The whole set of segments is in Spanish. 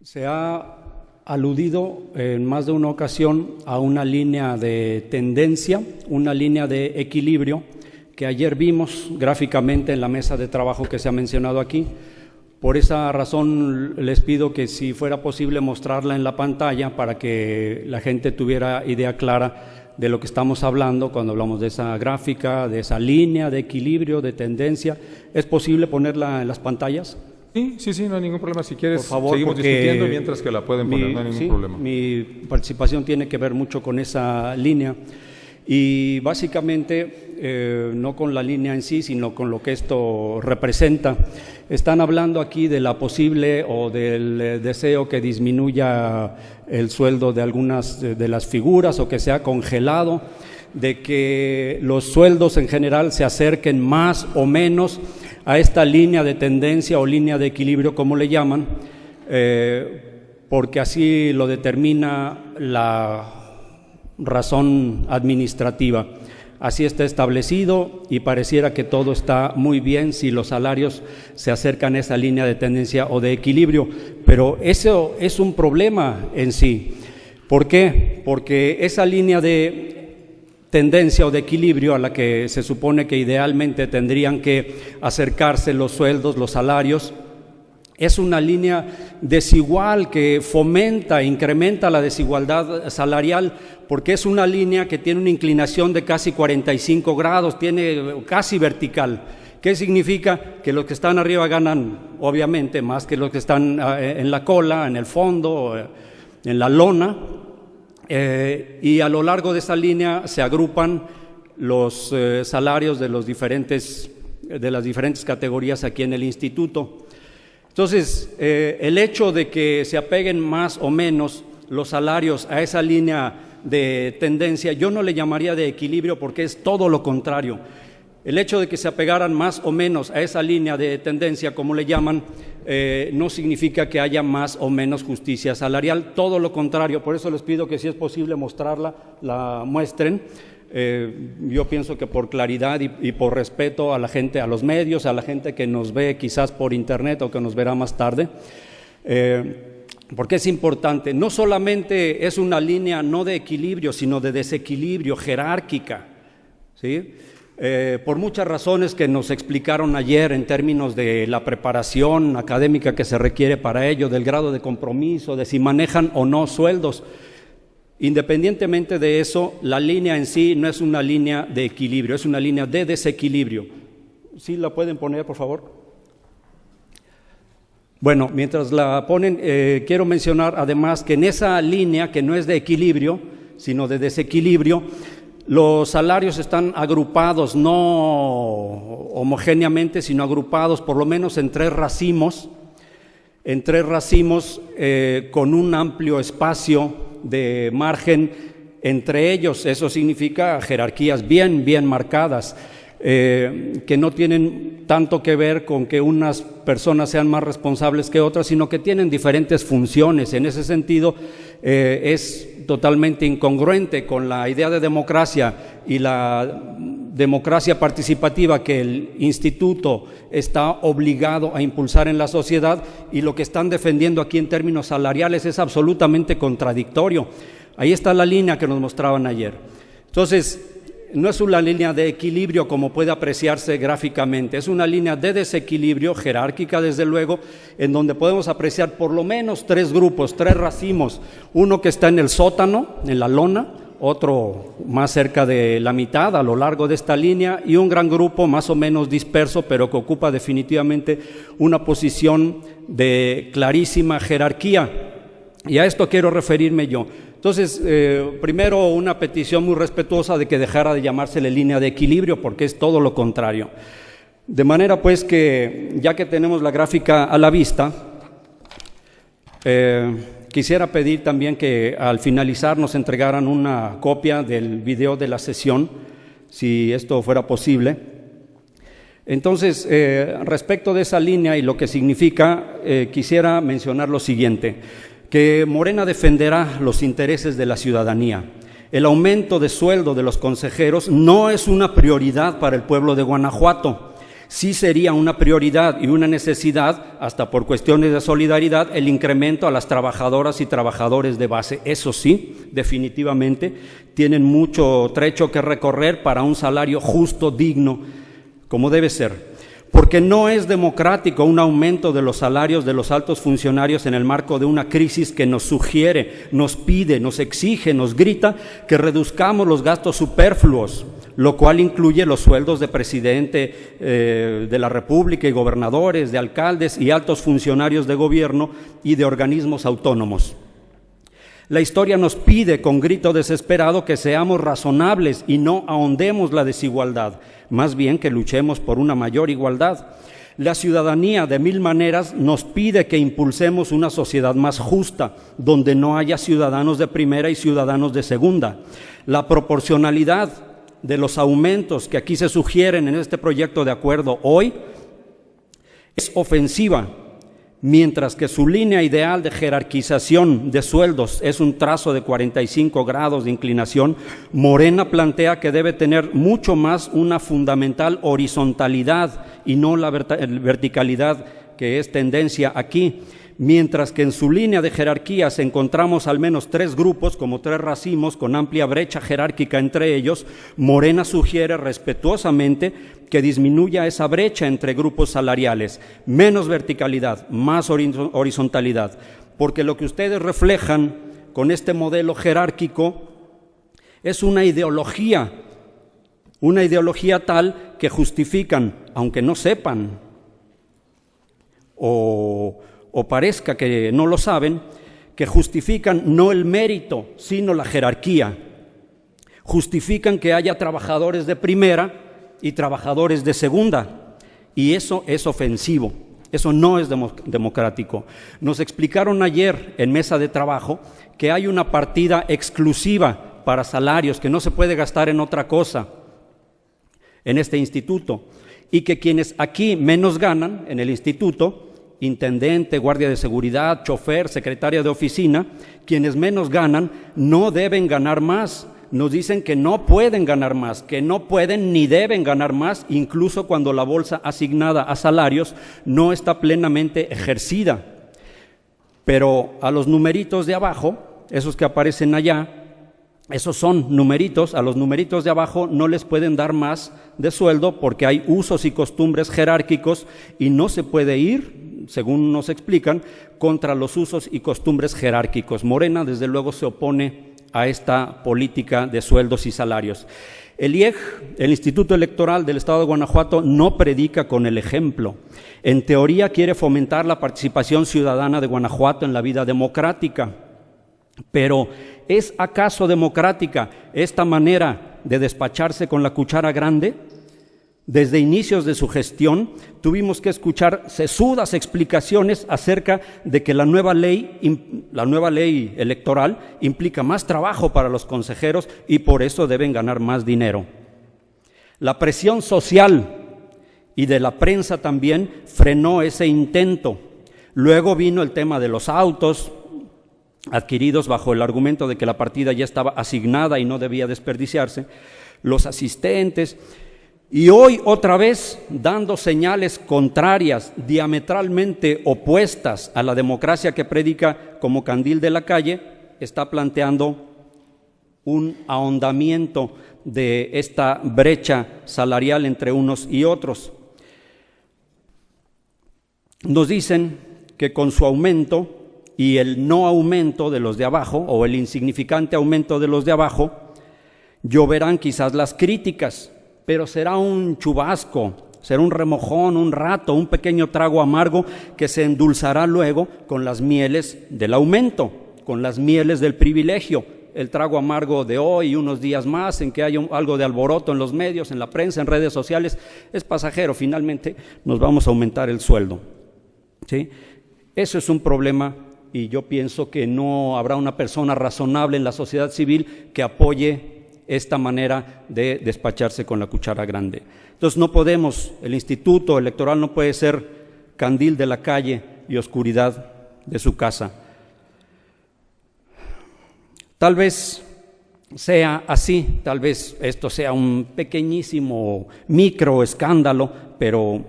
Se ha aludido en más de una ocasión a una línea de tendencia, una línea de equilibrio que ayer vimos gráficamente en la mesa de trabajo que se ha mencionado aquí. Por esa razón les pido que si fuera posible mostrarla en la pantalla para que la gente tuviera idea clara de lo que estamos hablando cuando hablamos de esa gráfica, de esa línea de equilibrio, de tendencia. ¿Es posible ponerla en las pantallas? Sí, no hay ningún problema. Si quieres, por favor, seguimos discutiendo mientras que la pueden poner, no hay ningún problema. Mi participación tiene que ver mucho con esa línea y básicamente no con la línea en sí, sino con lo que esto representa. Están hablando aquí de la posible o del deseo que disminuya el sueldo de algunas de las figuras o que sea congelado, de que los sueldos en general se acerquen más o menos a esta línea de tendencia o línea de equilibrio, como le llaman, porque así lo determina la razón administrativa. Así está establecido y pareciera que todo está muy bien si los salarios se acercan a esa línea de tendencia o de equilibrio, pero eso es un problema en sí. ¿Por qué? Porque esa línea de tendencia o de equilibrio a la que se supone que idealmente tendrían que acercarse los sueldos, los salarios, es una línea desigual que fomenta, incrementa la desigualdad salarial, porque es una línea que tiene una inclinación de casi 45 grados, tiene casi vertical. ¿Qué significa? Que los que están arriba ganan obviamente más que los que están en la cola, en el fondo, en la lona. Y a lo largo de esa línea se agrupan los salarios de las diferentes categorías aquí en el instituto. Entonces, el hecho de que se apeguen más o menos los salarios a esa línea de tendencia, yo no le llamaría de equilibrio porque es todo lo contrario. El hecho de que se apegaran más o menos a esa línea de tendencia, como le llaman, no significa que haya más o menos justicia salarial, todo lo contrario. Por eso les pido que si es posible mostrarla, la muestren. Yo pienso que por claridad y por respeto a la gente, a los medios, a la gente que nos ve quizás por internet o que nos verá más tarde, porque es importante. No solamente es una línea no de equilibrio, sino de desequilibrio, jerárquica, ¿sí? Por muchas razones que nos explicaron ayer en términos de la preparación académica que se requiere para ello, del grado de compromiso, de si manejan o no sueldos. Independientemente de eso, la línea en sí no es una línea de equilibrio, es una línea de desequilibrio. ¿Sí la pueden poner, por favor? Bueno, mientras la ponen, quiero mencionar además que en esa línea, que no es de equilibrio, sino de desequilibrio, los salarios están agrupados, no homogéneamente, sino agrupados por lo menos en tres racimos con un amplio espacio de margen entre ellos. Eso significa jerarquías bien marcadas, que no tienen tanto que ver con que unas personas sean más responsables que otras, sino que tienen diferentes funciones. En ese sentido, es totalmente incongruente con la idea de democracia y la democracia participativa que el instituto está obligado a impulsar en la sociedad, y lo que están defendiendo aquí en términos salariales es absolutamente contradictorio. Ahí está la línea que nos mostraban ayer. Entonces, no es una línea de equilibrio como puede apreciarse gráficamente, es una línea de desequilibrio, jerárquica desde luego, en donde podemos apreciar por lo menos tres grupos, tres racimos: uno que está en el sótano, en la lona, otro más cerca de la mitad a lo largo de esta línea, y un gran grupo más o menos disperso, pero que ocupa definitivamente una posición de clarísima jerarquía. Y a esto quiero referirme yo. Entonces, primero, una petición muy respetuosa de que dejara de llamársele línea de equilibrio, porque es todo lo contrario. De manera pues que, ya que tenemos la gráfica a la vista, quisiera pedir también que al finalizar nos entregaran una copia del video de la sesión, si esto fuera posible. Entonces, respecto de esa línea y lo que significa, quisiera mencionar lo siguiente: que Morena defenderá los intereses de la ciudadanía. El aumento de sueldo de los consejeros no es una prioridad para el pueblo de Guanajuato. Sí sería una prioridad y una necesidad, hasta por cuestiones de solidaridad, el incremento a las trabajadoras y trabajadores de base. Eso sí, definitivamente, tienen mucho trecho que recorrer para un salario justo, digno, como debe ser. Porque no es democrático un aumento de los salarios de los altos funcionarios en el marco de una crisis que nos sugiere, nos pide, nos exige, nos grita que reduzcamos los gastos superfluos, lo cual incluye los sueldos de presidente de la República y gobernadores, de alcaldes y altos funcionarios de gobierno y de organismos autónomos. La historia nos pide con grito desesperado que seamos razonables y no ahondemos la desigualdad, más bien que luchemos por una mayor igualdad. La ciudadanía de mil maneras nos pide que impulsemos una sociedad más justa, donde no haya ciudadanos de primera y ciudadanos de segunda. La proporcionalidad de los aumentos que aquí se sugieren en este proyecto de acuerdo hoy es ofensiva, mientras que su línea ideal de jerarquización de sueldos es un trazo de 45 grados de inclinación. Morena plantea que debe tener mucho más una fundamental horizontalidad y no la verticalidad que es tendencia aquí. Mientras que en su línea de jerarquías encontramos al menos 3 grupos, como 3 racimos, con amplia brecha jerárquica entre ellos, Morena sugiere respetuosamente que disminuya esa brecha entre grupos salariales, menos verticalidad, más horizontalidad, porque lo que ustedes reflejan con este modelo jerárquico es una ideología tal que justifican, aunque no sepan o parezca que no lo saben, que justifican no el mérito, sino la jerarquía. Justifican que haya trabajadores de primera y trabajadores de segunda, y eso es ofensivo, eso no es democrático. Nos explicaron ayer en mesa de trabajo que hay una partida exclusiva para salarios que no se puede gastar en otra cosa en este instituto, y que quienes aquí menos ganan en el instituto, intendente, guardia de seguridad, chofer, secretaria de oficina, quienes menos ganan no deben ganar más. Nos dicen que no pueden ganar más, que no pueden ni deben ganar más, incluso cuando la bolsa asignada a salarios no está plenamente ejercida. Pero a los numeritos de abajo, esos que aparecen allá, esos son numeritos, a los numeritos de abajo no les pueden dar más de sueldo porque hay usos y costumbres jerárquicos y no se puede ir, según nos explican, contra los usos y costumbres jerárquicos. Morena, desde luego, se opone a esta política de sueldos y salarios. El IEG, el Instituto Electoral del Estado de Guanajuato, no predica con el ejemplo. En teoría quiere fomentar la participación ciudadana de Guanajuato en la vida democrática. Pero ¿es acaso democrática esta manera de despacharse con la cuchara grande? Desde inicios de su gestión tuvimos que escuchar sesudas explicaciones acerca de que la nueva ley electoral implica más trabajo para los consejeros y por eso deben ganar más dinero. La presión social y de la prensa también frenó ese intento. Luego vino el tema de los autos adquiridos bajo el argumento de que la partida ya estaba asignada y no debía desperdiciarse, los asistentes. Y hoy otra vez, dando señales contrarias, diametralmente opuestas a la democracia que predica como candil de la calle, está planteando un ahondamiento de esta brecha salarial entre unos y otros. Nos dicen que con su aumento y el no aumento de los de abajo, o el insignificante aumento de los de abajo, lloverán quizás las críticas, pero será un chubasco, será un remojón, un rato, un pequeño trago amargo que se endulzará luego con las mieles del aumento, con las mieles del privilegio. El trago amargo de hoy y unos días más en que haya algo de alboroto en los medios, en la prensa, en redes sociales, es pasajero. Finalmente nos vamos a aumentar el sueldo, ¿sí? Eso es un problema y yo pienso que no habrá una persona razonable en la sociedad civil que apoye esta manera de despacharse con la cuchara grande. Entonces no podemos, el Instituto Electoral no puede ser candil de la calle y oscuridad de su casa. Tal vez sea así. Tal vez esto sea un pequeñísimo micro escándalo, pero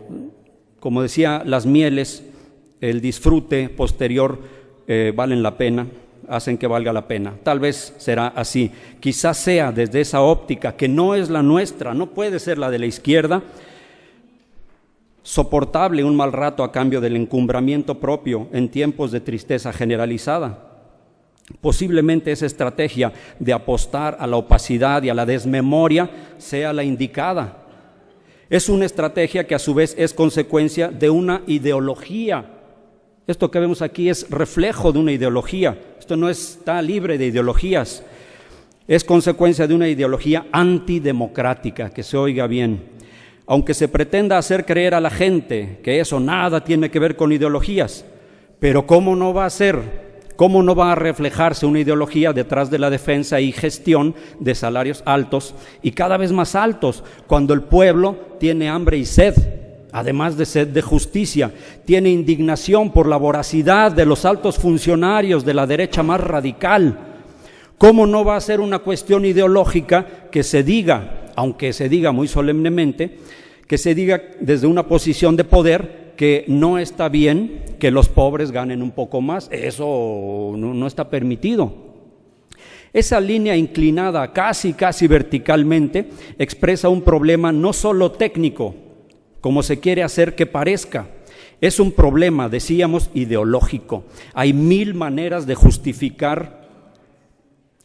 como decía, las mieles, el disfrute posterior valen la pena, hacen que valga la pena. Tal vez será así. Quizás sea desde esa óptica que no es la nuestra, no puede ser la de la izquierda, soportable un mal rato a cambio del encumbramiento propio en tiempos de tristeza generalizada. Posiblemente esa estrategia de apostar a la opacidad y a la desmemoria sea la indicada. Es una estrategia que a su vez es consecuencia de una ideología. Esto que vemos aquí es reflejo de una ideología. Esto no está libre de ideologías. Es consecuencia de una ideología antidemocrática, que se oiga bien. Aunque se pretenda hacer creer a la gente que eso nada tiene que ver con ideologías, pero ¿cómo no va a ser? ¿Cómo no va a reflejarse una ideología detrás de la defensa y gestión de salarios altos y cada vez más altos, cuando el pueblo tiene hambre y sed, además de sed de justicia, tiene indignación por la voracidad de los altos funcionarios de la derecha más radical? ¿Cómo no va a ser una cuestión ideológica que se diga, aunque se diga muy solemnemente, que se diga desde una posición de poder, que no está bien que los pobres ganen un poco más? Eso no está permitido. Esa línea inclinada casi verticalmente expresa un problema no solo técnico, como se quiere hacer que parezca. Es un problema, decíamos, ideológico. Hay 1000 maneras de justificar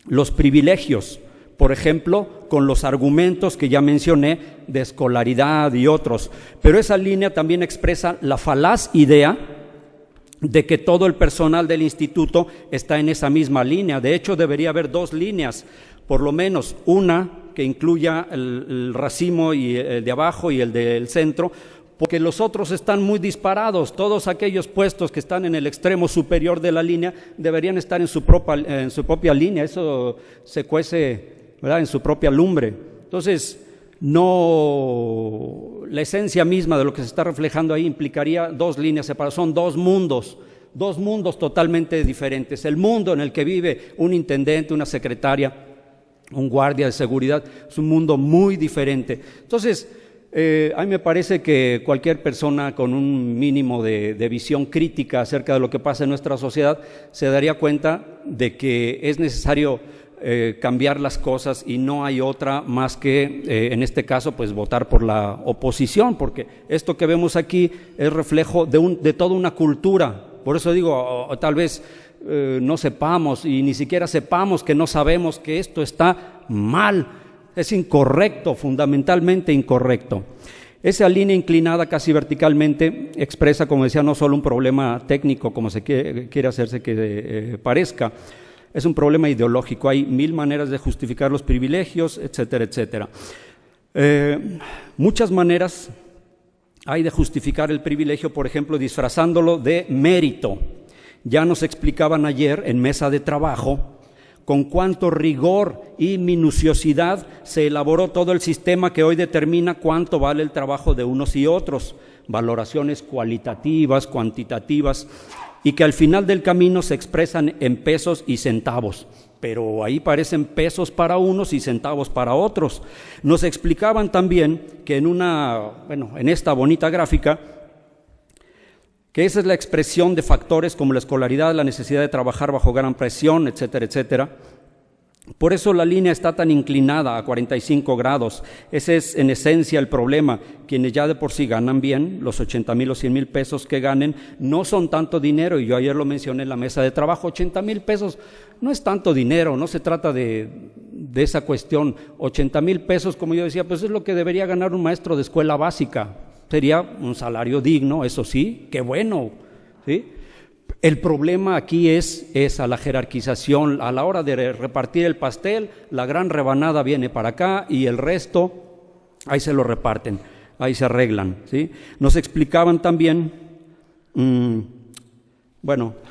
los privilegios. Por ejemplo, con los argumentos que ya mencioné de escolaridad y otros. Pero esa línea también expresa la falaz idea de que todo el personal del instituto está en esa misma línea. De hecho, debería haber 2 líneas, por lo menos una que incluya el racimo y el de abajo y el del centro, porque los otros están muy disparados. Todos aquellos puestos que están en el extremo superior de la línea deberían estar en su propia línea. Eso se cuece, ¿verdad?, en su propia lumbre. Entonces, no, la esencia misma de lo que se está reflejando ahí implicaría 2 líneas separadas. Son 2 mundos totalmente diferentes. El mundo en el que vive un intendente, una secretaria, un guardia de seguridad, es un mundo muy diferente. Entonces, a mí me parece que cualquier persona con un mínimo de visión crítica acerca de lo que pasa en nuestra sociedad se daría cuenta de que es necesario cambiar las cosas y no hay otra más que, en este caso, pues votar por la oposición, porque esto que vemos aquí es reflejo de toda una cultura. Por eso digo, tal vez no sepamos y ni siquiera sepamos que no sabemos que esto está mal, es incorrecto, fundamentalmente incorrecto. Esa línea inclinada casi verticalmente expresa, como decía, no solo un problema técnico como se quiere hacerse que parezca. Es un problema ideológico. Hay 1000 maneras de justificar los privilegios, etcétera, etcétera. Muchas maneras hay de justificar el privilegio, por ejemplo, disfrazándolo de mérito. Ya nos explicaban ayer en mesa de trabajo con cuánto rigor y minuciosidad se elaboró todo el sistema que hoy determina cuánto vale el trabajo de unos y otros, valoraciones cualitativas, cuantitativas, y que al final del camino se expresan en pesos y centavos, pero ahí parecen pesos para unos y centavos para otros. Nos explicaban también que en esta bonita gráfica, que esa es la expresión de factores como la escolaridad, la necesidad de trabajar bajo gran presión, etcétera, etcétera. Por eso la línea está tan inclinada a 45 grados. Ese es en esencia el problema. Quienes ya de por sí ganan bien, los 80,000 o 100,000 pesos que ganen, no son tanto dinero, y yo ayer lo mencioné en la mesa de trabajo. 80,000 pesos no es tanto dinero, no se trata de esa cuestión. 80,000 pesos, como yo decía, pues es lo que debería ganar un maestro de escuela básica. Sería un salario digno, eso sí, qué bueno, ¿sí? El problema aquí es a la jerarquización. A la hora de repartir el pastel, la gran rebanada viene para acá y el resto, ahí se lo reparten, ahí se arreglan, ¿sí? Nos explicaban también,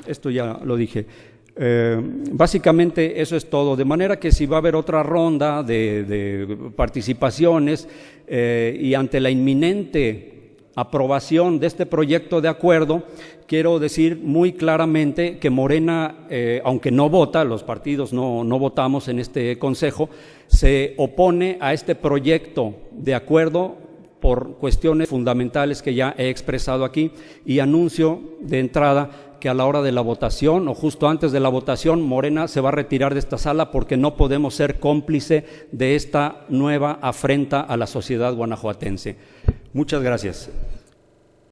esto ya lo dije, básicamente eso es todo, de manera que si va a haber otra ronda de participaciones y ante la inminente aprobación de este proyecto de acuerdo, quiero decir muy claramente que Morena, aunque no vota, los partidos no votamos en este consejo, se opone a este proyecto de acuerdo por cuestiones fundamentales que ya he expresado aquí, y anuncio de entrada que a la hora de la votación o justo antes de la votación Morena se va a retirar de esta sala porque no podemos ser cómplice de esta nueva afrenta a la sociedad guanajuatense. Muchas gracias.